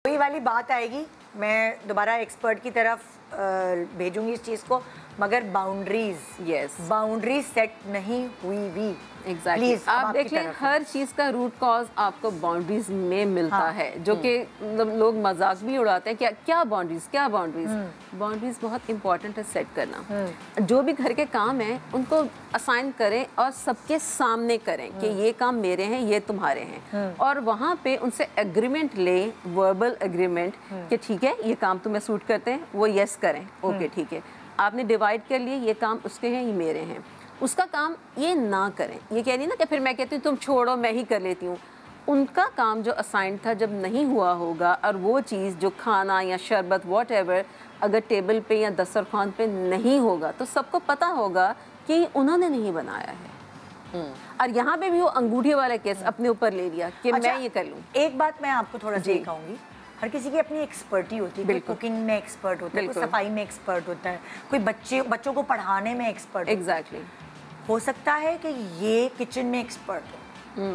वही वाली बात आएगी, मैं दोबारा एक्सपर्ट की तरफ भेजूंगी इस चीज़ को, मगर बाउंड्रीज सेट नहीं हुई भी। एग्जैक्टली आप देख लें, हर चीज़ का रूट कॉज आपको बाउंड्रीज में मिलता है, जो कि लोग मजाक भी उड़ाते हैं कि क्या बाउंड्रीज बाउंड्रीज बहुत इंपॉर्टेंट है सेट करना। जो भी घर के काम हैं उनको असाइन करें और सबके सामने करें कि ये काम मेरे हैं, ये तुम्हारे हैं, और वहाँ पे उनसे एग्रीमेंट लें, वर्बल एग्रीमेंट कि ठीक है ये काम तुम्हें सूट करते हैं, वो यस करें, ओके ठीक है, आपने डिवाइड कर लिए, ये काम उसके हैं, ये मेरे हैं। उसका काम ये ना करें, ये कह रही ना कि फिर मैं कहती हूँ तुम छोड़ो मैं ही कर लेती हूँ। उनका काम जो असाइन था जब नहीं हुआ होगा, और वो चीज़ जो खाना या शरबत वॉटएवर अगर टेबल पे या दस्तरखान पे नहीं होगा तो सबको पता होगा कि उन्होंने नहीं बनाया है। और यहाँ पे भी वो अंगूठे वाला केस अपने ऊपर ले लिया कि मैं ये कर लूँ। एक बात मैं आपको थोड़ा सा कहूँगी, हर किसी की अपनी एक्सपर्टी होती है, कोई कुकिंग में एक्सपर्ट होता है, कोई सफाई में एक्सपर्ट होता है, कोई बच्चों को पढ़ाने में एक्सपर्ट एग्जैक्टली हो सकता है कि ये किचन में एक्सपर्ट हो,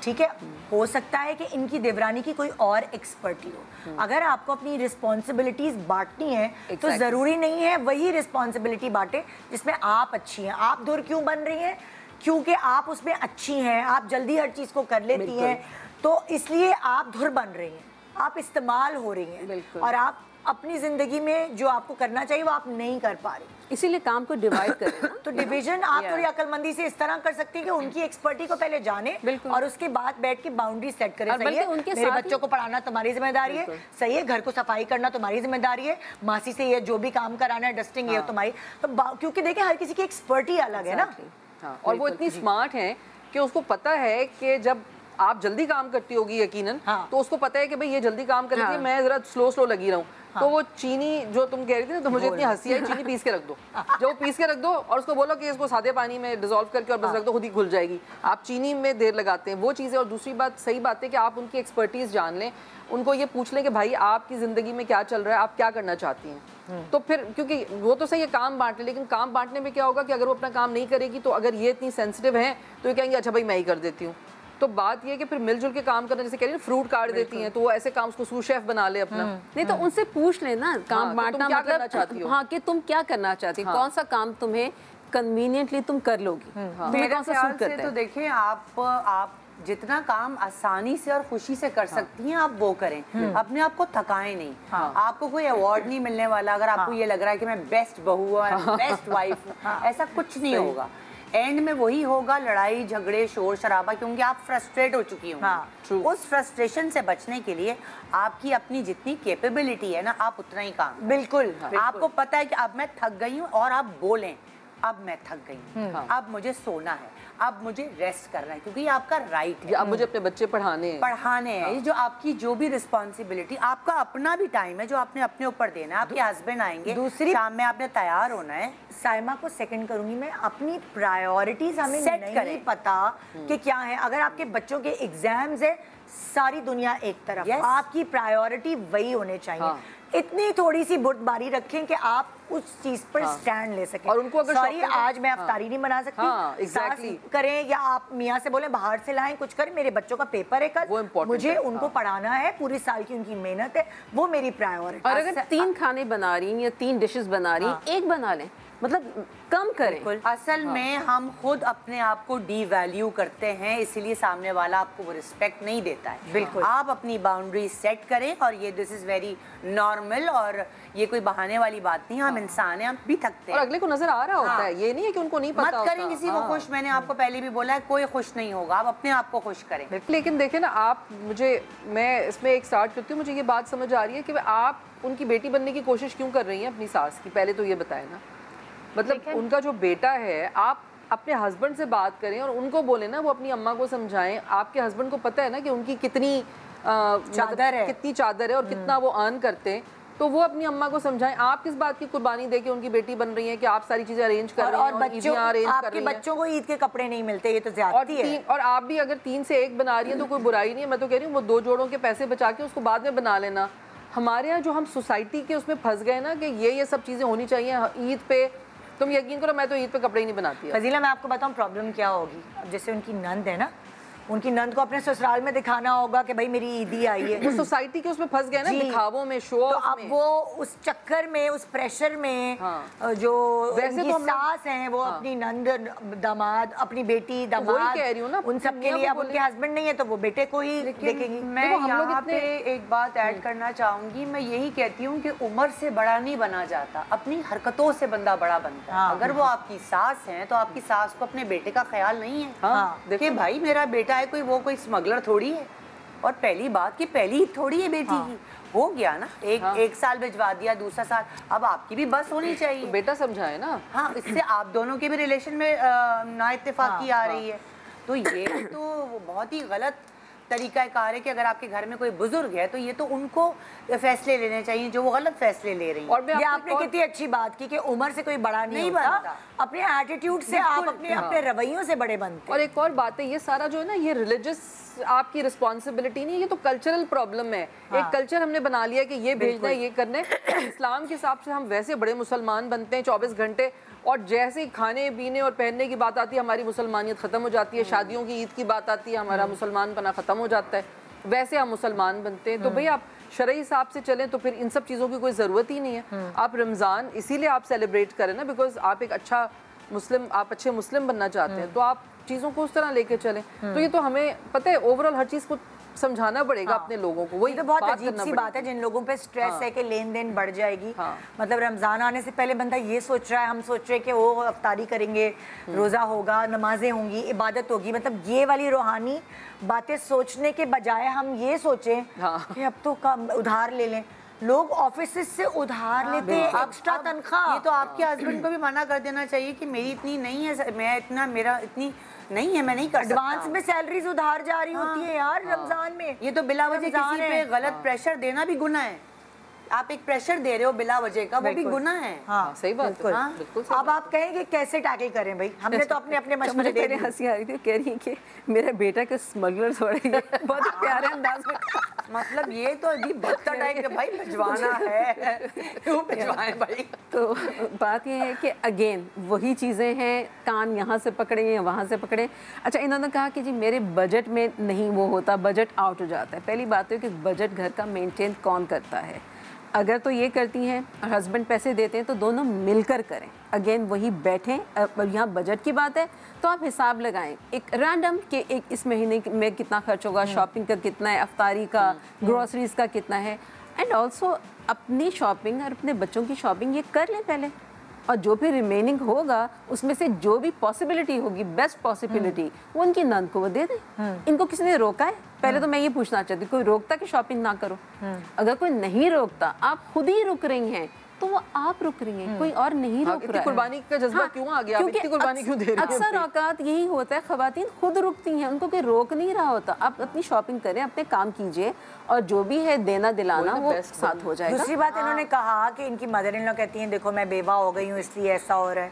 ठीक है, हो सकता है कि इनकी देवरानी की कोई और एक्सपर्टी हो। अगर आपको अपनी रिस्पॉन्सिबिलिटीज बांटनी है तो जरूरी नहीं है वही रिस्पॉन्सिबिलिटी बांटे जिसमें आप अच्छी हैं। आप धुर क्यों बन रही हैं? क्योंकि आप उसमें अच्छी हैं, आप जल्दी हर चीज को कर लेती हैं, तो इसलिए आप धुर बन रही हैं, आप इस्तेमाल हो रही हैं, और आप अपनी जिंदगी में जो आपको करना चाहिए वो आप नहीं कर पा रही। इसीलिए काम को डिवाइड करें तो डिवीजन आप थोड़ी अक्लमंदी से इस तरह कर सकती है कि उनकी एक्सपर्टी को पहले जाने और उसके बाद बैठ के बाउंड्री सेट करें। सही है, मेरे बच्चों को पढ़ाना तुम्हारी जिम्मेदारी है, सही है, घर को सफाई करना तुम्हारी जिम्मेदारी है, मासी से ये जो भी काम कराना है, डस्टिंग ये तुम्हारी, तो क्योंकि देखिए हर किसी की एक्सपर्टी अलग है ना। और वो इतनी स्मार्ट है कि उसको पता है कि जब आप जल्दी काम करती होगी यकीनन, तो उसको पता है कि भाई ये जल्दी काम कर रही है, मैं जरा स्लो लगी रहूं। तो वो चीनी जो तुम कह रही थी ना, तो मुझे इतनी हंसी आई, चीनी पीस के रख दो, जो पीस के रख दो, और उसको बोलो कि इसको सादे पानी में डिसॉल्व करके और बस रख दो, खुद ही घुल जाएगी। आप चीनी में देर लगाते हैं, वो चीज़ है। और दूसरी बात, सही बात है कि आप उनकी एक्सपर्टीज जान लें, उनको ये पूछ लें कि भाई आपकी ज़िंदगी में क्या चल रहा है, आप क्या करना चाहती हैं। तो फिर क्योंकि वो तो सही है काम बांट ले, लेकिन काम बांटने में क्या होगा कि अगर वो अपना काम नहीं करेगी, तो अगर ये इतनी सेंसिटिव है तो ये कहेंगे अच्छा भाई मैं ही कर देती हूँ। तो बात ये कि फिर मिलजुल के काम करना, जैसे कह रही है फ्रूट काट देती हैं, तो वो ऐसे काम उसको सूस शेफ बना ले अपना। नहीं तो उनसे पूछ लेना काम बांटना मतलब हाँ कि तुम क्या करना चाहती हो, कौन सा काम तुम्हें कन्वीनियंटली तुम कर लोगी, तुम्हें कौन सा सूट करता है। तो देखिए आप जितना काम आसानी से और खुशी से कर सकती हैं आप वो करें, अपने आप को थकाएं नहीं। आपको कोई अवार्ड नहीं मिलने वाला अगर आपको ये लग रहा है कि मैं बेस्ट बहू और बेस्ट वाइफ हूँ, ऐसा कुछ नहीं होगा। एंड में वही होगा लड़ाई झगड़े शोर शराबा, क्योंकि आप फ्रस्ट्रेट हो चुकी होंगी। उस फ्रस्ट्रेशन से बचने के लिए आपकी अपनी जितनी कैपेबिलिटी है ना, आप उतना ही काम। बिल्कुल आपको पता है कि अब मैं थक गई हूँ, और आप बोलें अब मैं थक गई हूँ, अब मुझे सोना है, अब मुझे रेस्ट करना है, क्योंकि ये आपका राइट है। अब मुझे अपने बच्चे पढ़ाने हैं, जो आपकी जो भी रिस्पॉन्सिबिलिटी, आपका अपना भी टाइम है जो आपने अपने ऊपर देना है। आपके हस्बैंड आएंगे, दूसरी शाम में आपने तैयार होना है। साइमा को सेकंड करूंगी मैं, अपनी प्रायोरिटीज हमें नहीं पता कि क्या है। अगर आपके बच्चों के एग्जाम्स है, सारी दुनिया एक तरफ, आपकी प्रायोरिटी वही होने चाहिए। इतनी थोड़ी सी बुर्दबारी रखें कि आप उस चीज पर स्टैंड ले सकें। और उनको अगर सॉरी आज मैं अफ्तारी नहीं बना सकती, एग्जैक्टली करें, या आप मियाँ से बोलें बाहर से लाएं, कुछ करें, मेरे बच्चों का पेपर है कल, मुझे उनको पढ़ाना है, पूरी साल की उनकी मेहनत है, वो मेरी प्रायोरिटी। और अगर 3 खाने बना रही हैं या 3 डिशेस बना रही हैं, एक बना लें, मतलब कम करें। असल में हम खुद अपने आप को डीवैल्यू करते हैं, इसीलिए सामने वाला आपको वो रिस्पेक्ट नहीं देता है। बिल्कुल आप अपनी बाउंड्री सेट करें, और ये दिस इज वेरी नॉर्मल, और ये कोई बहाने वाली बात नहीं। हम इंसान हैं, हम भी थकते हैं, और अगले को नजर आ रहा होता है, ये नहीं है कि उनको नहीं पता। मत करें किसी को खुश। मैंने आपको पहले भी बोला है, कोई खुश नहीं होगा, आप अपने आप को खुश करें। लेकिन देखें ना, मैं इसमें एक स्टार्ट करती हूँ, मुझे ये बात समझ आ रही है कि आप उनकी बेटी बनने की कोशिश क्यों कर रही हैं अपनी सास की, पहले तो ये बताएं ना। मतलब उनका जो बेटा है, आप अपने हस्बैंड से बात करें और उनको बोले ना, वो अपनी अम्मा को समझाएं। आपके हस्बैंड को पता है ना कि उनकी कितनी चादर है, कितनी चादर है और कितना वो अर्न करते हैं, तो वो अपनी अम्मा को समझाएं। आप किस बात की कुर्बानी देके उनकी बेटी बन रही हैं कि आप सारी चीजें अरेंज कर रही हैं, और आपके बच्चों को ईद के कपड़े नहीं मिलते, ये तो ज्यादती है। और आप भी अगर 3 से 1 बना रही हैं तो कोई बुराई नहीं है। मैं तो कह रही हूँ वो 2 जोड़ों के पैसे बचा के उसको बाद में बना लेना। हमारे यहाँ जो हम सोसाइटी के उसमें फंस गए ना कि ये सब चीजें होनी चाहिए ईद पे, तुम यकीन करो मैं तो ईद पे कपड़े ही नहीं बनाती। फजीला मैं आपको बताऊं प्रॉब्लम क्या होगी। अब जैसे उनकी नंद है ना, उनकी नंद को अपने ससुराल में दिखाना होगा कि भाई मेरी ईदी आई है। वो सोसाइटी के उसमें फंस गए ना, दिखावों में, शो ऑफ में। तो अब वो उस चक्कर में, उस प्रेशर में जो उनकी सास हैं वो अपनी नंद, दामाद, अपनी बेटी, दामाद, कह रही हूँ ना, उन सब के लिए अब उनके हस्बैंड नहीं है तो वो बेटे को ही देखेंगी। मैं यहाँ पे एक बात ऐड करना चाहूंगी, मैं यही कहती हूँ कि उम्र से बड़ा नहीं बना जाता, अपनी हरकतों से बंदा बड़ा बनता है। अगर वो आपकी सास हैं तो आपकी सास को अपने बेटे का ख्याल नहीं है कि भाई मेरा बेटा है कोई, वो कोई स्मगलर थोड़ी है। और पहली बात कि पहली थोड़ी है बेटी की, हो गया ना, एक साल भिजवा दिया, दूसरा साल, अब आपकी भी बस होनी चाहिए। तो बेटा समझाए ना। हाँ, इससे आप दोनों के भी रिलेशन में ना इत्तेफाकी आ रही है। तो ये तो बहुत ही गलत तरीका कार है कि अगर आपके घर में कोई बुजुर्ग है तो ये तो उनको फैसले लेने चाहिए जो वो गलत फैसले ले रही हैं। और ये आपने कितनी अच्छी बात की कि उम्र से कोई बड़ा नहीं बनता, अपने एटीट्यूड से आप अपने रवैयों से बड़े बनते। और एक और बात है, ये सारा जो है ना, ये रिलीजियस आपकी रिस्पॉन्सिबिलिटी नहीं, ये तो कल्चरल प्रॉब्लम है। एक कल्चर हमने बना लिया कि ये भेजना है, ये करना है। इस्लाम के हिसाब से हम वैसे बड़े मुसलमान बनते हैं 24 घंटे, और जैसे ही खाने पीने और पहनने की बात आती है हमारी मुसलमानियत ख़त्म हो जाती है, शादियों की ईद की बात आती है हमारा मुसलमान बना ख़त्म हो जाता है, वैसे हम मुसलमान बनते हैं। तो भाई आप शरई हिसाब से चलें तो फिर इन सब चीज़ों की कोई ज़रूरत ही नहीं है। आप रमज़ान इसीलिए आप सेलिब्रेट करें ना, बिकॉज आप एक अच्छा मुस्लिम, आप अच्छे मुस्लिम बनना चाहते हैं, तो आप चीज़ों को उस तरह लेके चलें। तो ये तो हमें पता है, ओवरऑल हर चीज़ को समझाना पड़ेगा अपने लोगों को। वही तो बहुत अजीब सी बात है जिन लोगों पे स्ट्रेस है कि लेन देन बढ़ जाएगी। मतलब रमजान आने से पहले बंदा ये सोच रहा है, हम सोच रहे हैं कि वो अफ्तारी करेंगे, रोज़ा होगा, नमाजें होंगी, इबादत होगी, मतलब ये वाली रूहानी बातें सोचने के बजाय हम ये सोचें कि अब तो उधार ले लें। लोग ऑफिस से उधार लेते हैं, एक्स्ट्रा तनख्वाह। ये तो आपके हस्बैंड को भी मना कर देना चाहिए कि मेरी इतनी नहीं है, मैं इतना, मेरा इतनी नहीं है, मैं नहीं कर सकता। एडवांस में सैलरीज उधार जारी होती है यार रमजान में। ये तो बिला वजह किसी पे गलत प्रेशर देना भी गुनाह है। आप एक प्रेशर दे रहे हो बिला वजह का, वो भी गुनाह है। हाँ, सही बात है। बिल्कुल। अब आप कहेंगे कैसे टैकल करें भाई, हमने तो अपने अपने मशवरे दे दिए। हंसी आ रही थी, कह रही है कि मेरा बेटा के स्मगलर हो रही है, बहुत प्यारे अंदाज में। मतलब ये तो अजीब भत्ता टाइप के भाई भिजवाना है, क्यों भिजवाएं भाई। तो बात ये है कि अगेन वही चीज़ें हैं, कान यहाँ से पकड़े या वहाँ से पकड़े। अच्छा, इन्होंने कहा कि जी मेरे बजट में नहीं वो होता, बजट आउट हो जाता है। पहली बात है कि बजट घर का मेंटेन कौन करता है। अगर तो ये करती हैं और हस्बैंड पैसे देते हैं तो दोनों मिलकर करें। अगेन वही बैठें, यहाँ बजट की बात है तो आप हिसाब लगाएं एक रैंडम कि एक इस महीने में कितना खर्च होगा, शॉपिंग का कितना है, अफ्तारी का, ग्रोसरीज का कितना है, एंड ऑल्सो अपनी शॉपिंग और अपने बच्चों की शॉपिंग ये कर लें पहले। और जो भी रिमेनिंग होगा उसमें से जो भी पॉसिबिलिटी होगी, बेस्ट पॉसिबिलिटी, वो उनकी नंद को वो दे दें। इनको किसी ने रोका है? पहले तो मैं ये पूछना चाहती हूँ, कोई रोकता कि शॉपिंग ना करो? अगर कोई नहीं रोकता, आप खुद ही रुक रही हैं, तो वो आप रुक रही हैं, कोई और नहीं रोक रहा है। कुर्बानी का जज्बा क्यों आ गया? क्योंकि इतनी कुर्बानी क्यों दे रही हैं? अक्सर औकात यही होता है, खवातीन खुद रुकती हैं, उनको कोई रोक नहीं रहा होता। आप अपनी शॉपिंग करें, अपने काम कीजिए, और जो भी है देना दिलाना वो साथ हो जाएगा। दूसरी बात इन्होंने कहा कि इनकी मदर इन लॉ कहती हैं देखो मैं बेवा हो गई हूँ इसलिए ऐसा हो रहा है।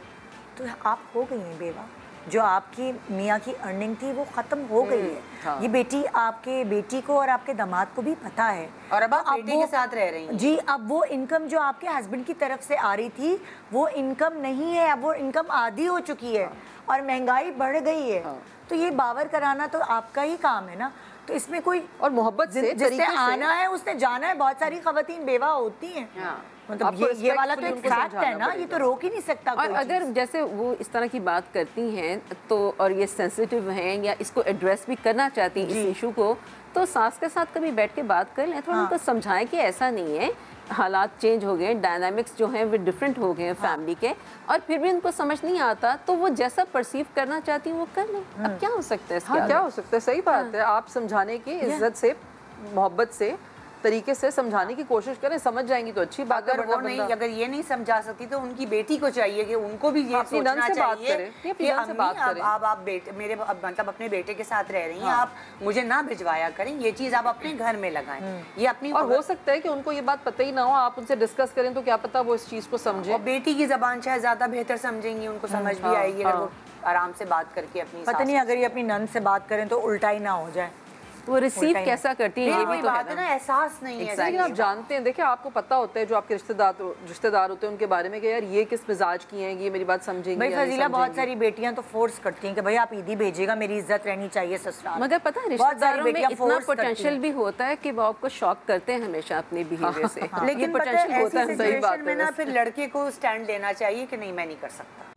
तो आप हो गई हैं बेवा, जो आपकी मियाँ की अर्निंग थी वो ख़त्म हो गई है। ये बेटी, आपके बेटी को और आपके दामाद को भी पता है, और अब आप बेटी के साथ रह रही हैं। जी, अब वो इनकम जो आपके हस्बैंड की तरफ से आ रही थी वो इनकम नहीं है, अब वो इनकम आधी हो चुकी है और महंगाई बढ़ गई है। तो ये बावर कराना तो आपका ही काम है ना। तो इसमें कोई, और मोहब्बत से जिससे आना है उसने जाना है। बहुत सारी खवातीन बेवा होती हैं, मतलब ये वाला तो एक फैक्ट है ना, ये तो रोक ही नहीं सकता कोई। और अगर जैसे वो इस तरह की बात करती हैं तो, और ये सेंसिटिव हैं या इसको एड्रेस भी करना चाहती हैं इस इशू को, तो सास के साथ कभी बैठ के बात कर लें, थोड़ा उनको समझाएं कि ऐसा नहीं है, हालात चेंज हो गए, डायनामिक्स जो हैं वो डिफरेंट हो गए हैं फैमिली के, और फिर भी उनको समझ नहीं आता तो वो जैसा परसीव करना चाहती हैं वो कर लें। अब क्या हो सकता है इसके? हाँ, क्या हो सकता है? सही बात है। आप समझाने की इज्जत से, मोहब्बत से, तरीके से समझाने की कोशिश करें, समझ जाएंगी तो अच्छी बात है। अगर वो नहीं, अगर ये नहीं समझा सकती तो उनकी बेटी को चाहिए कि उनको भी ये सोचना चाहिए कि अम्मी आप बेटे मेरे मतलब अपने बेटे के साथ रह रही हैं, आप मुझे ना भिजवाया करें। ये चीज आप अपने घर में लगाएं, ये अपनी। और हो सकता है कि उनको ये बात पता ही ना हो, आप उनसे डिस्कस करें तो क्या पता वो इस चीज को समझे। और बेटी की जबान शायद ज्यादा बेहतर समझेंगी, उनको समझ भी आएगी अगर वो आराम से बात करके अपनी। पता नहीं अगर ये अपनी नंद से बात करें तो उल्टा ही ना हो जाए वो रिसीव कैसा करती है, ये भी तो बात है ना, एहसास नहीं है। लेकिन आप जानते हैं, देखिए आपको पता होता है जो आपके रिश्तेदार होते हैं उनके बारे में कि यार ये किस मिजाज की हैं, ये मेरी बात समझेंगी। भाई फजीला, बहुत सारी बेटियां तो फोर्स करती हैं कि भाई आप ईदी भेजिएगा, मेरी इज्जत रहनी चाहिए ससुराल। मगर पता है रिश्तेदारों में इतना पोटेंशियल भी होता है कि वो आपको शॉक करते हैं हमेशा अपने बिहेवियर से। लेकिन पोटेंशियल होता है, सही बात है। फिर लड़के को स्टैंड लेना चाहिए कि नहीं, मैं नहीं कर सकता।